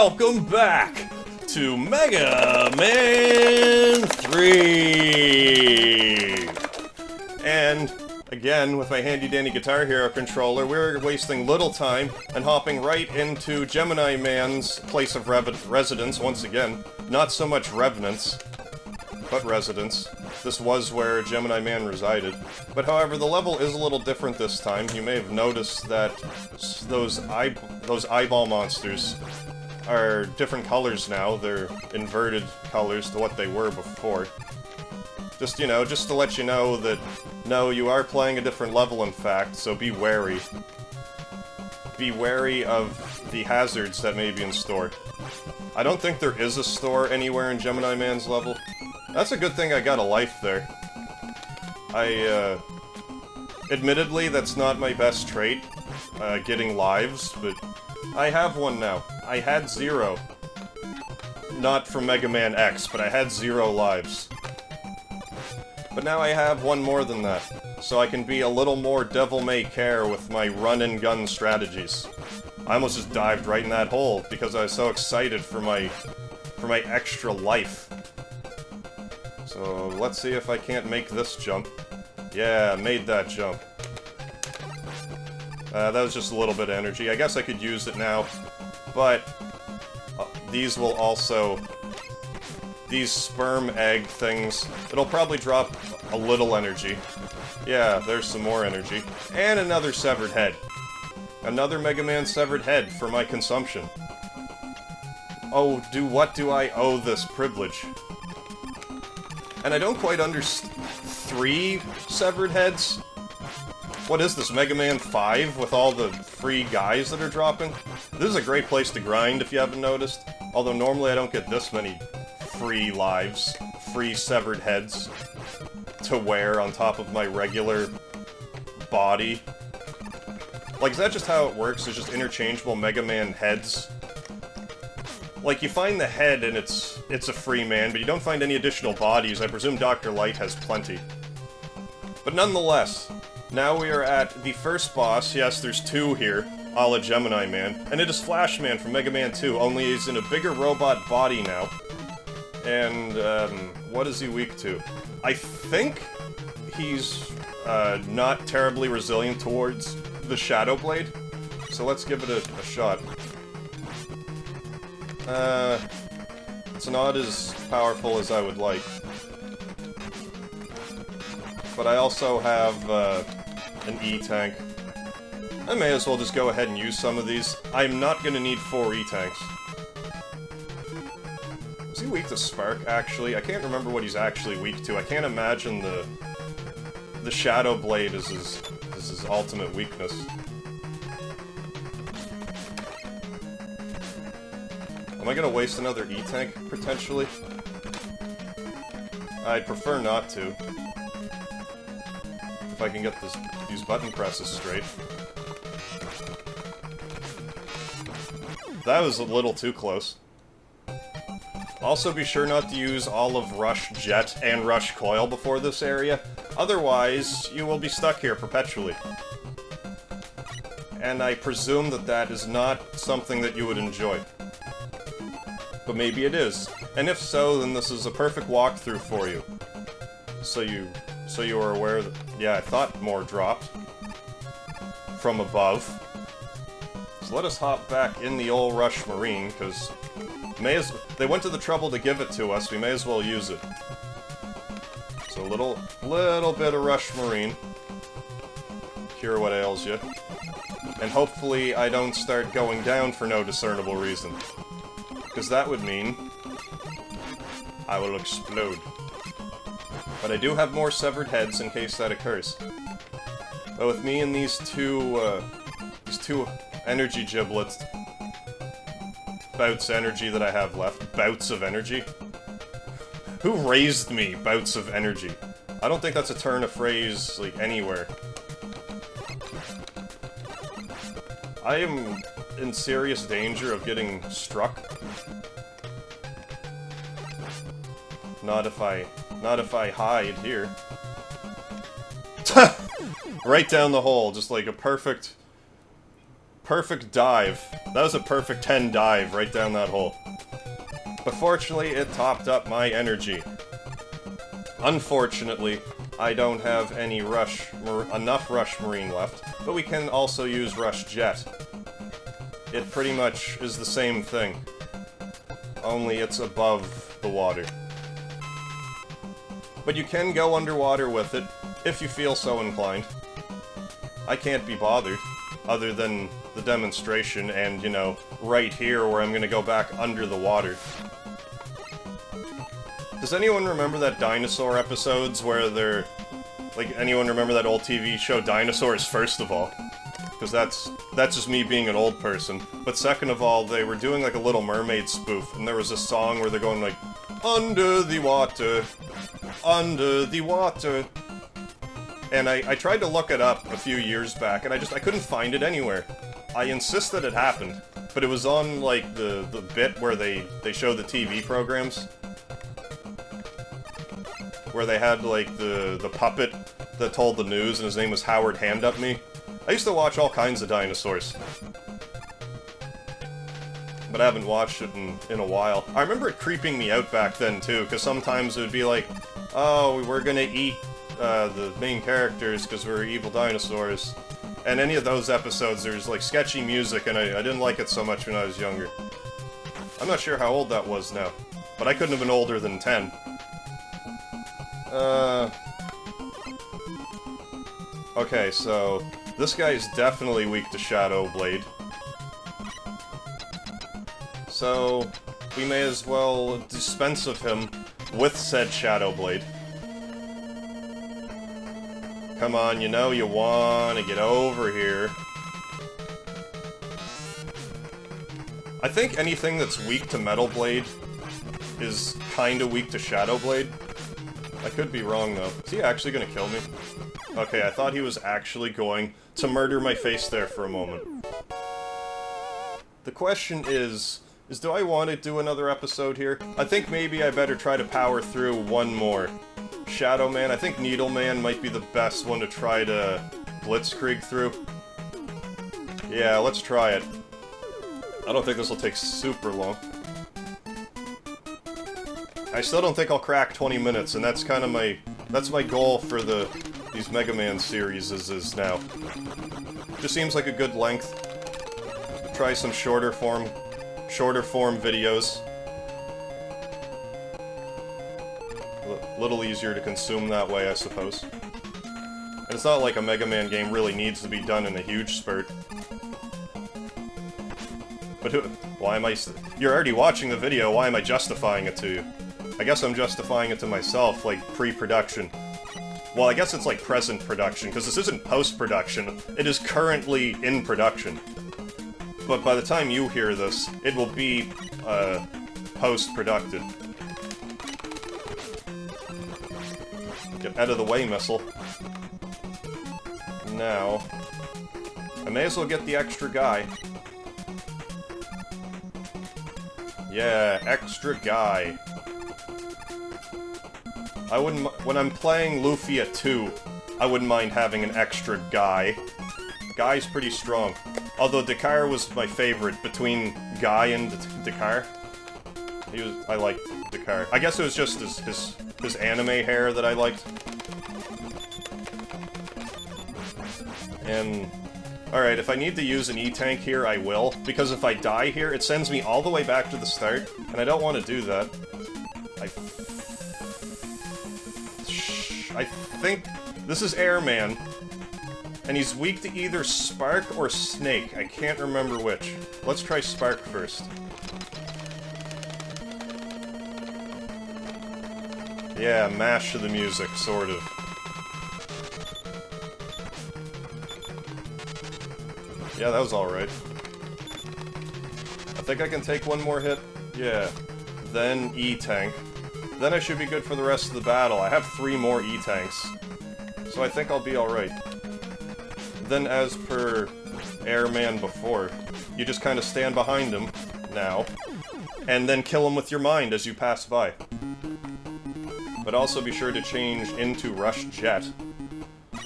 welcome back to Mega Man 3! And again, with my handy-dandy Guitar Hero controller, we're wasting little time and hopping right into Gemini Man's place of residence once again. Not so much revenance, but residence. This was where Gemini Man resided. But however, the level is a little different this time. You may have noticed that those eyeball monsters are different colors now. They're inverted colors to what they were before. Just, you know, just to let you know that, no, you are playing a different level in fact, so be wary. Be wary of the hazards that may be in store. I don't think there is a store anywhere in Gemini Man's level. That's a good thing I got a life there. Admittedly, that's not my best trait, getting lives, but I have one now. I had 0. Not from Mega Man X, but I had 0 lives. But now I have one more than that, so I can be a little more devil-may-care with my run-and-gun strategies. I almost just dived right in that hole because I was so excited for my extra life. So let's see if I can't make this jump. Yeah, made that jump. That was just a little bit of energy. I guess I could use it now, but these will also... These sperm egg things, it'll probably drop a little energy. Yeah, there's some more energy. And another severed head. Another Mega Man severed head for my consumption. Oh, what do I owe this privilege? And I don't quite understand... 3 severed heads? What is this, Mega Man 5 with all the free guys that are dropping? This is a great place to grind if you haven't noticed. Although normally I don't get this many free lives, free severed heads to wear on top of my regular body. Like, is that just how it works? There's just interchangeable Mega Man heads? Like, you find the head and it's a free man, but you don't find any additional bodies. I presume Dr. Light has plenty. But nonetheless, now we are at the first boss. Yes, there's 2 here, a la Gemini Man. And it is Flash Man from Mega Man 2, only he's in a bigger robot body now. And, what is he weak to? I think he's, not terribly resilient towards the Shadow Blade. So let's give it a shot. It's not as powerful as I would like. But I also have, an E-Tank. I may as well just go ahead and use some of these. I'm not gonna need 4 E-Tanks. Is he weak to Spark, actually? I can't remember what he's actually weak to. I can't imagine the Shadow Blade is his ultimate weakness. Am I gonna waste another E-Tank, potentially? I'd prefer not to. If I can get these button presses straight. That was a little too close. Also be sure not to use all of Rush Jet and Rush Coil before this area, otherwise you will be stuck here perpetually. And I presume that is not something that you would enjoy. But maybe it is. And if so, then this is a perfect walkthrough for you. So you are aware that... Yeah, I thought more dropped. From above. So let us hop back in the old Rush Marine, because... They went to the trouble to give it to us, we may as well use it. So a little bit of Rush Marine. Cure what ails you. And hopefully I don't start going down for no discernible reason. Because that would mean I will explode. But I do have more severed heads in case that occurs. But with me and these two energy giblets, bouts energy that I have left, bouts of energy. Who raised me, bouts of energy? I don't think that's a turn of phrase, like, anywhere. I am in serious danger of getting struck. Not if I hide here. Right down the hole, just like a perfect Perfect dive. That was a perfect 10 dive right down that hole. But fortunately, it topped up my energy. Unfortunately, I don't have any enough Rush Marine left, but we can also use Rush Jet. It pretty much is the same thing, only it's above the water. But you can go underwater with it, if you feel so inclined. I can't be bothered, other than the demonstration and, you know, right here where I'm gonna go back under the water. Does anyone remember that dinosaur episodes where they're... Like, anyone remember that old TV show Dinosaurs, first of all? Because that's just me being an old person. But second of all, they were doing like a Little Mermaid spoof, and there was a song where they're going like, under the water, under the water. And I tried to look it up a few years back, and I couldn't find it anywhere. I insist that it happened, but it was on like the bit where they show the TV programs. Where they had, like, the puppet that told the news, and his name was Howard Hand Up Me. I used to watch all kinds of dinosaurs. But I haven't watched it in a while. I remember it creeping me out back then, too, because sometimes it would be like, oh, we're gonna eat the main characters because we're evil dinosaurs. And any of those episodes, there's, like, sketchy music, and I didn't like it so much when I was younger. I'm not sure how old that was now, but I couldn't have been older than 10. Okay, so this guy is definitely weak to Shadow Blade. So we may as well dispense of him with said Shadow Blade. Come on, you know you want to get over here. I think anything that's weak to Metal Blade is kinda weak to Shadow Blade. I could be wrong, though. Is he actually gonna kill me? Okay, I thought he was actually going to murder my face there for a moment. The question is do I want to do another episode here? I think maybe I better try to power through one more. Shadow Man, I think Needle Man might be the best one to try to blitzkrieg through. Yeah, let's try it. I don't think this will take super long. I still don't think I'll crack 20 minutes, and that's kind of my goal for these MegaMan series is now. Just seems like a good length. Try some shorter form videos. A little easier to consume that way, I suppose. And it's not like a MegaMan game really needs to be done in a huge spurt. But why am I... You're already watching the video, why am I justifying it to you? I guess I'm justifying it to myself, like, pre-production. Well, I guess it's like present production, because this isn't post-production, it is currently in production. But by the time you hear this, it will be, post-producted. Get out of the way, missile. Now... I may as well get the extra guy. Yeah, extra guy. I wouldn't... When I'm playing Lufia 2, I wouldn't mind having an extra guy. Guy's pretty strong. Although Dakar was my favorite between Guy and Dakar. I liked Dakar. I guess it was just his anime hair that I liked. And... Alright, if I need to use an E-Tank here, I will. Because if I die here, it sends me all the way back to the start. And I don't want to do that. I think this is Airman, and he's weak to either Spark or Snake. I can't remember which. Let's try Spark first. Yeah, mash to the music, sort of. Yeah, that was alright. I think I can take one more hit. Yeah. Then E-Tank. Then I should be good for the rest of the battle. I have 3 more E-Tanks. So I think I'll be alright. Then as per Airman before, you just kind of stand behind him, now, and then kill him with your mind as you pass by. But also be sure to change into Rush Jet,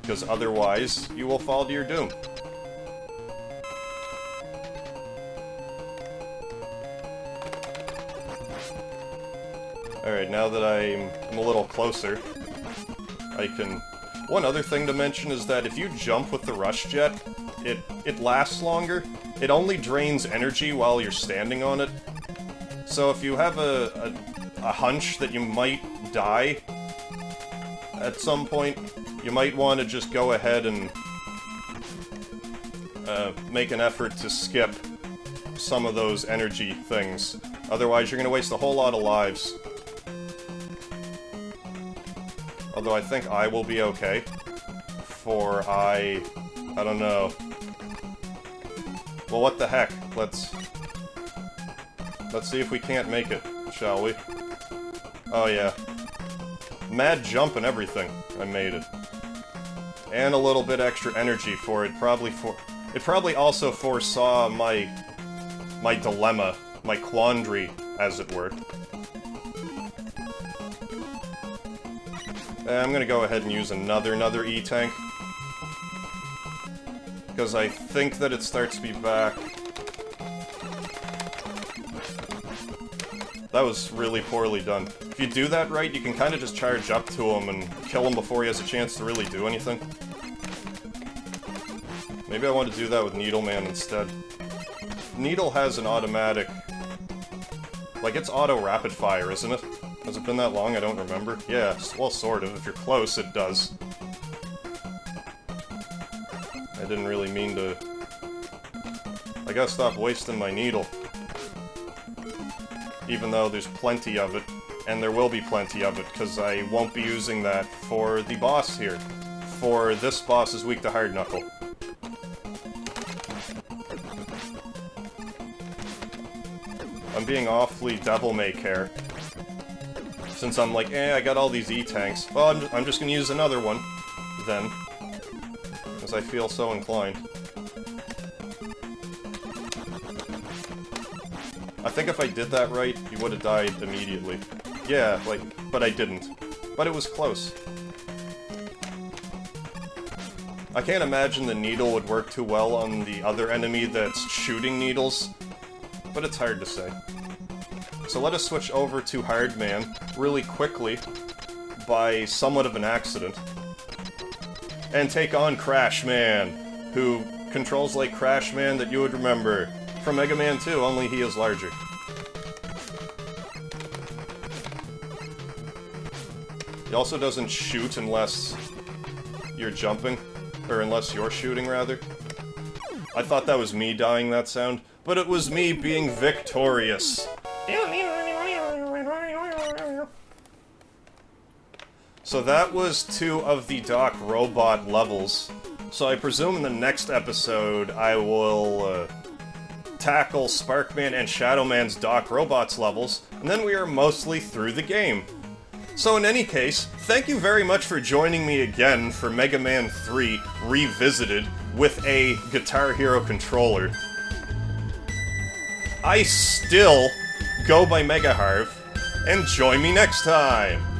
because otherwise you will fall to your doom. Alright, now that I'm a little closer, I can... One other thing to mention is that if you jump with the rush jet, it lasts longer. It only drains energy while you're standing on it. So if you have a hunch that you might die at some point, you might want to just go ahead and make an effort to skip some of those energy things. Otherwise, you're going to waste a whole lot of lives. Although I think I will be okay. For I don't know. Well, what the heck? Let's see if we can't make it, shall we? Oh yeah. Mad jump and everything. I made it. And a little bit extra energy for it. It probably also foresaw my dilemma, my quandary, as it were. I'm gonna go ahead and use another E-tank. Because I think that it starts to be back. That was really poorly done. If you do that right, you can kind of just charge up to him and kill him before he has a chance to really do anything. Maybe I want to do that with Needleman instead. Needle has an automatic... Like, it's auto-rapid fire, isn't it? Has it been that long? I don't remember. Yeah, well, sort of. If you're close, it does. I didn't really mean to... I gotta stop wasting my needle. Even though there's plenty of it, and there will be plenty of it, because I won't be using that for the boss here. For this boss is weak to Hard Knuckle. I'm being awfully devil-may-care. Since I'm like, I got all these E-tanks. Well, I'm just gonna use another one, then. Because I feel so inclined. I think if I did that right, he would have died immediately. Yeah, like, but I didn't. But it was close. I can't imagine the needle would work too well on the other enemy that's shooting needles, but it's hard to say. So let us switch over to Hardman really quickly, by somewhat of an accident, and take on Crashman, who controls like Crashman that you would remember from Mega Man 2, only he is larger. He also doesn't shoot unless you're jumping, or unless you're shooting, rather. I thought that was me dying that sound, but it was me being victorious. So that was 2 of the Doc Robot levels. So I presume in the next episode I will tackle Sparkman and Shadowman's Doc Robots levels, and then we are mostly through the game. So in any case, thank you very much for joining me again for Mega Man 3 Revisited with a Guitar Hero controller. I still go by MegaHarv, and join me next time!